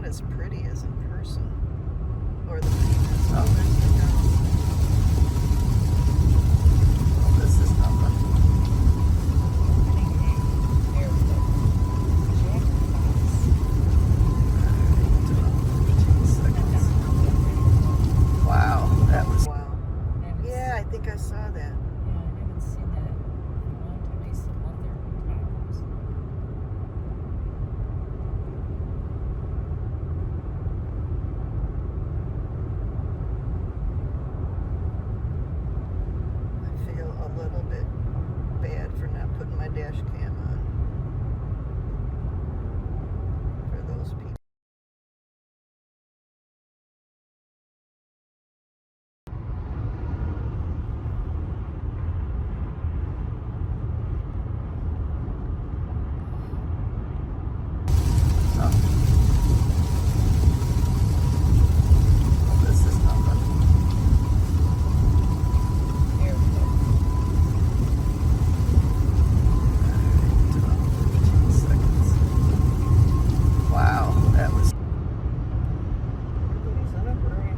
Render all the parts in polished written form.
as pretty as in person. Or the painters. Oh, there's the girl. Oh, this is nothing. Wow, that was wow. Yeah, I think I saw that. Yeah, I haven't seen that in a long time. I used to love their tacos. I feel a little bit bad for not putting my dash cam on for those people. Oh, this is nothing. Wow, that was. Everybody's on a break.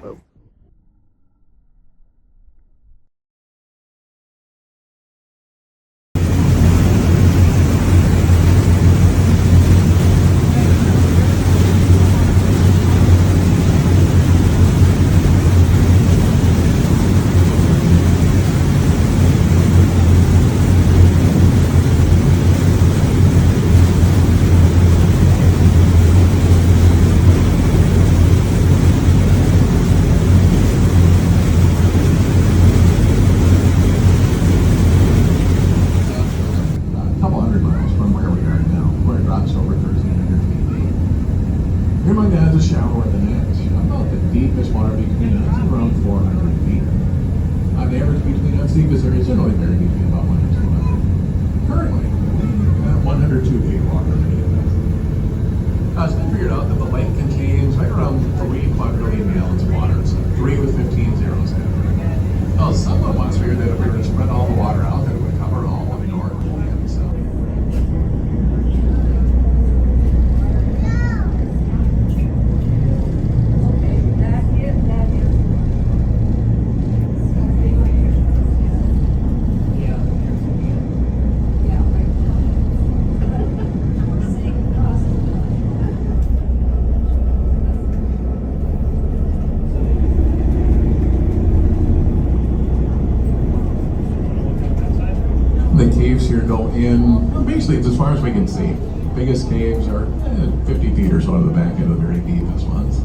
Whoa. Couple hundred miles from where we are now, where it drops over 1,300 feet. Here my dad's a shallower than that. About the deepest water between us is around 400 feet. On average between us, deepest areas generally vary between about 1 and 200. Currently, 102 feet of water. It's been figured out that the lake contains right around 3 quadrillion gallons of water, so 3 with 15 zeros after it. Well, someone once figured that if we were to spread all the water out, that it would cover all of the north and south. The caves here go in, well, basically it's as far as we can see. Biggest caves are 50 feet or so to the back end of the very deepest ones.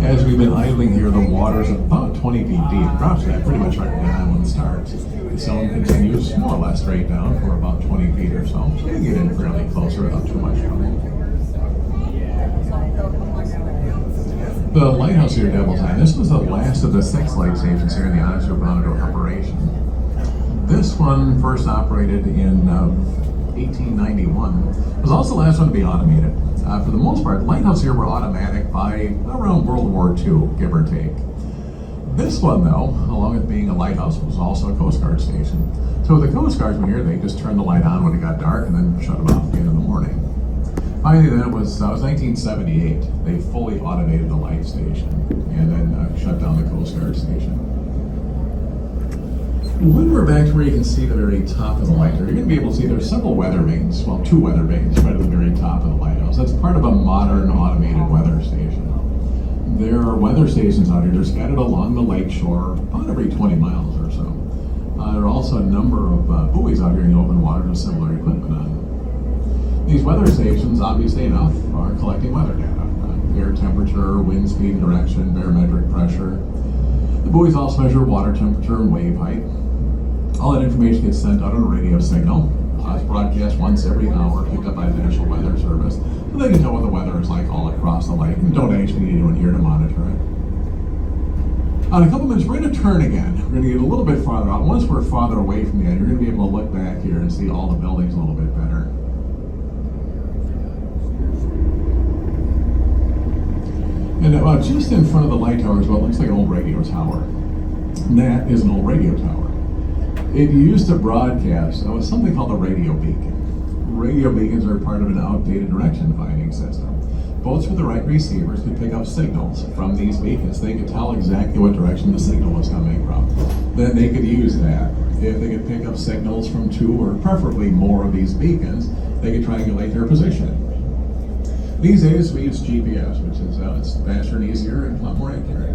As we've been idling here, the water's about 20 feet deep. Drops that pretty much right down when it starts. The zone continues more or less straight down for about 20 feet or so. So you get in fairly close without too much trouble. The lighthouse here, Devil's Eye, this was the last of the 6 light stations here in the Odyssey Bronado operation. This one first operated in 1891. Was also the last one to be automated. For the most part, lighthouses here were automatic by around World War II, give or take. This one, though, along with being a lighthouse, was also a Coast Guard station. So the Coast Guards were here, they just turned the light on when it got dark and then shut it off again in the morning. Finally, then it was 1978. They fully automated the light station and then shut down the Coast Guard station. When we're back to where you can see the very top of the light, you're going to be able to see there's several weather vanes, well, 2 weather vanes right at the very top of the lighthouse. That's part of a modern automated weather station. There are weather stations out here. They're scattered along the lake shore about every 20 miles or so. There are also a number of buoys out here in the open water with similar equipment on them. These weather stations, obviously enough, are collecting weather data. Air temperature, wind speed and direction, barometric pressure. The buoys also measure water temperature and wave height. All that information gets sent out on a radio signal. It's broadcast once every hour, picked up by the National Weather Service. So they can tell what the weather is like all across the lake and don't actually need anyone here to monitor it. In a couple minutes, we're going to turn again. We're going to get a little bit farther out. Once we're farther away from the end, you're going to be able to look back here and see all the buildings a little bit better. And just in front of the light tower is what looks like an old radio tower. And that is an old radio tower. It used to broadcast something called a radio beacon. Radio beacons are part of an outdated direction finding system. Boats with the right receivers could pick up signals from these beacons. They could tell exactly what direction the signal was coming from. Then they could use that. If they could pick up signals from 2 or preferably more of these beacons, they could triangulate their position. These days we use GPS, which is it's faster and easier and a lot more accurate.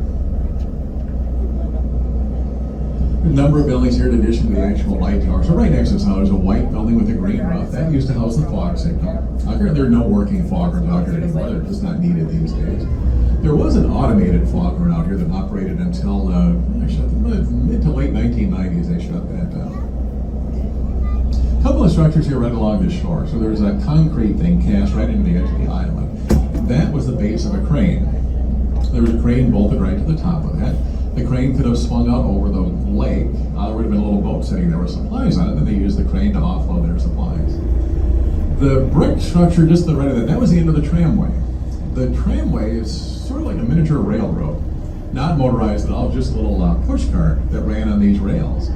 A number of buildings here in addition to the actual light tower. So right next to us now there's a white building with a green roof. That used to house the fog signal. Out here there are no working foggers out here anymore. They're just not needed these days. There was an automated fogger out here that operated until mid to late 1990s. They shut that down. A couple of structures here right along the shore. So there's a concrete thing cast right into the edge of the island. That was the base of a crane. There was a crane bolted right to the top of that. The crane could have swung out over the lake. There would have been a little boat sitting there with supplies on it, and they used the crane to offload their supplies. The brick structure just to the right of that was the end of the tramway. The tramway is sort of like a miniature railroad. Not motorized at all, just a little push cart that ran on these rails.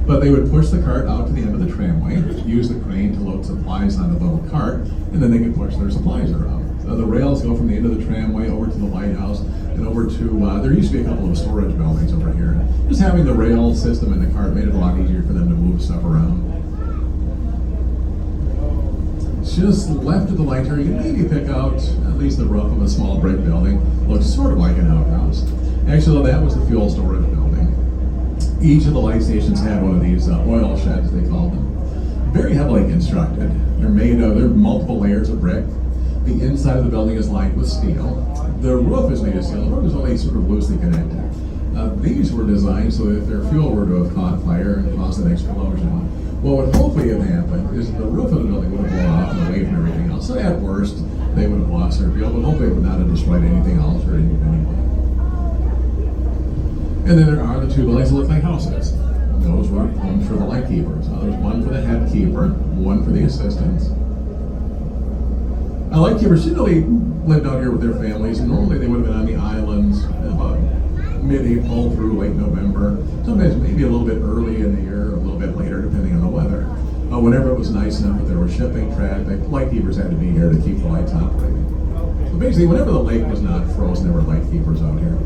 But they would push the cart out to the end of the tramway, use the crane to load supplies on the little cart, and then they could push their supplies around. The rails go from the end of the tramway over to the lighthouse and over to, there used to be a couple of storage buildings over here. Just having the rail system in the cart made it a lot easier for them to move stuff around. Just left of the light tower, you can maybe pick out at least the roof of a small brick building. Looks sort of like an outhouse. Actually, that was the fuel storage building. Each of the light stations had one of these oil sheds, they called them. Very heavily constructed. They're multiple layers of brick. The inside of the building is lined with steel. The roof is made of steel. The roof is only sort of loosely connected. These were designed so that if their fuel were to have caught fire and caused an explosion, what would hopefully have happened is the roof of the building would have blown off and away from everything else. So at worst, they would have lost their fuel, but hopefully it would not have destroyed anything else or anything. And then there are the 2 buildings that look like houses. Those were homes for the light keepers. There's one for the head keeper, one for the assistants. Light keepers generally lived out here with their families, and normally they would have been on the islands about mid-April through late November. Sometimes maybe a little bit early in the year, or a little bit later, depending on the weather. Whenever it was nice enough that there was shipping traffic, light keepers had to be here to keep the lights operating. So basically, whenever the lake was not frozen, there were light keepers out here.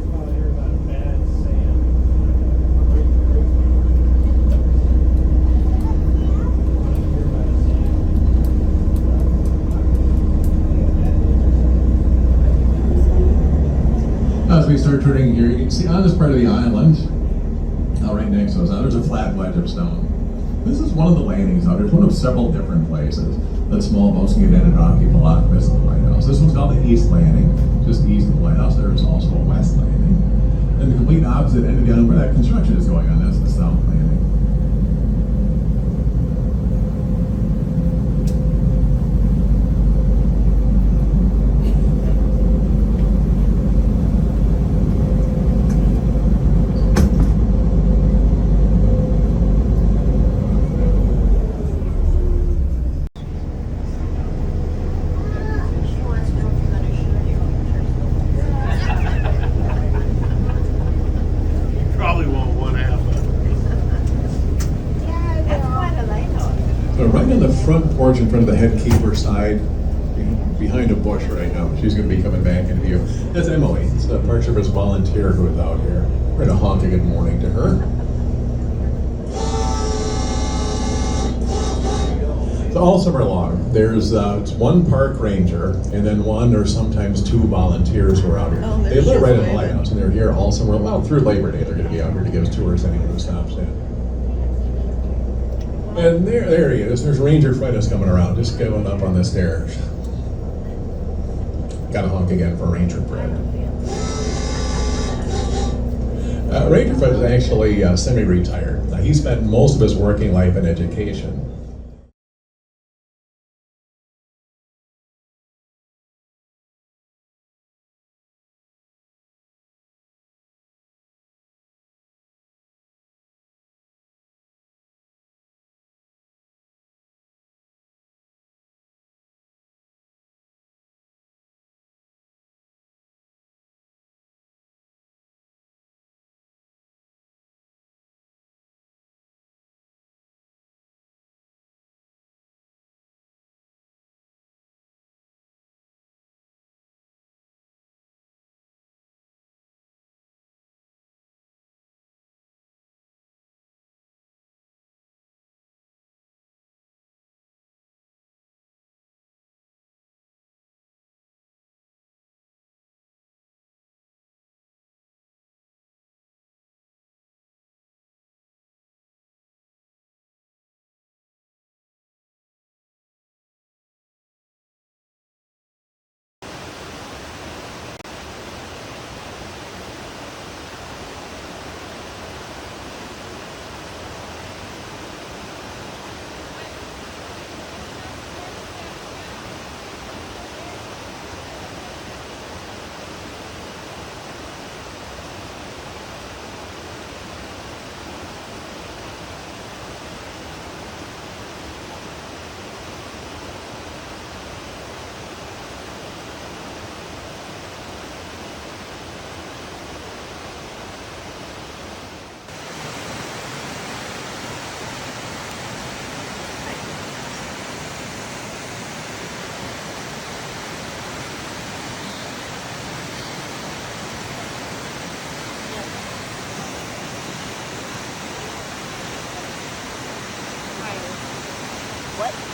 As we start turning here, you can see on this part of the island, right next to us, there's a flat ledge of stone. This is one of the landings out here. It's one of several different places that small boats can get in and drop people off and visit the lighthouse. This one's called the East Landing, just east of the lighthouse. There is also a West Landing. And the complete opposite end of the island where that construction is going on, that's the South Landing. front porch in front of the head keeper side, behind a bush right now. She's going to be coming back into view. That's Emily. It's a Park Service volunteer who is out here. We're going to honk a good morning to her. So all summer long, there's it's one park ranger and then one or sometimes two volunteers who are out here. Oh, They live right in the Lighthouse and they're here all summer. Well, through Labor Day, they're going to be out here to give us tours to anyone who stops in. And there he is. There's Ranger Fred coming around, just going up on the stairs. Got to honk again for Ranger Fred. Ranger Fred is actually semi-retired. He spent most of his working life in education. What?